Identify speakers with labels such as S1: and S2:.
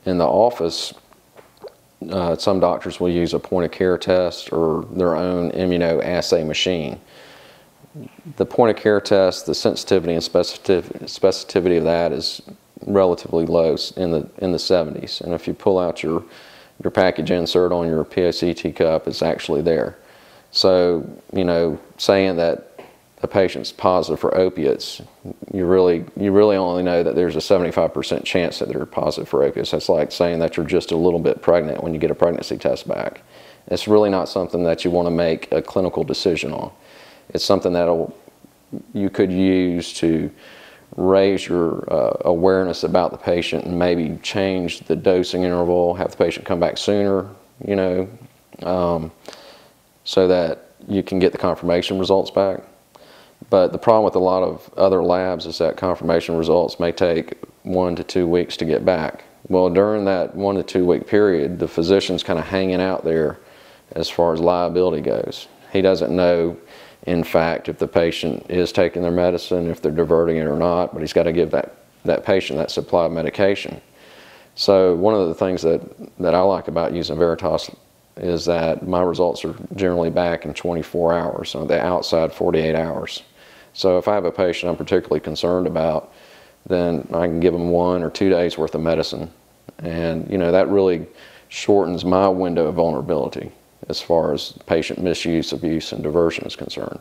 S1: In the office, some doctors will use a point-of-care test or their own immunoassay machine. The point-of-care test, the sensitivity and specificity of that is relatively low, in the 70s. And if you pull out your package insert on your POCT cup, it's actually there. So, you know, saying that a patient's positive for opiates, you really only know that there's a 75% chance that they're positive for opiates. That's like saying that you're just a little bit pregnant when you get a pregnancy test back. It's really not something that you want to make a clinical decision on. It's something that you could use to raise your awareness about the patient and maybe change the dosing interval, have the patient come back sooner, you know, so that you can get the confirmation results back. But the problem with a lot of other labs is that confirmation results may take 1 to 2 weeks to get back. Well, during that 1 to 2 week period, the physician's kind of hanging out there as far as liability goes. He doesn't know, in fact, if the patient is taking their medicine, if they're diverting it or not, but he's got to give that patient that supply of medication. So one of the things that I like about using Veritas is that my results are generally back in 24 hours, on the outside 48 hours. So if I have a patient I'm particularly concerned about, then I can give them 1 or 2 days worth of medicine. And, you know, that really shortens my window of vulnerability as far as patient misuse, abuse, and diversion is concerned.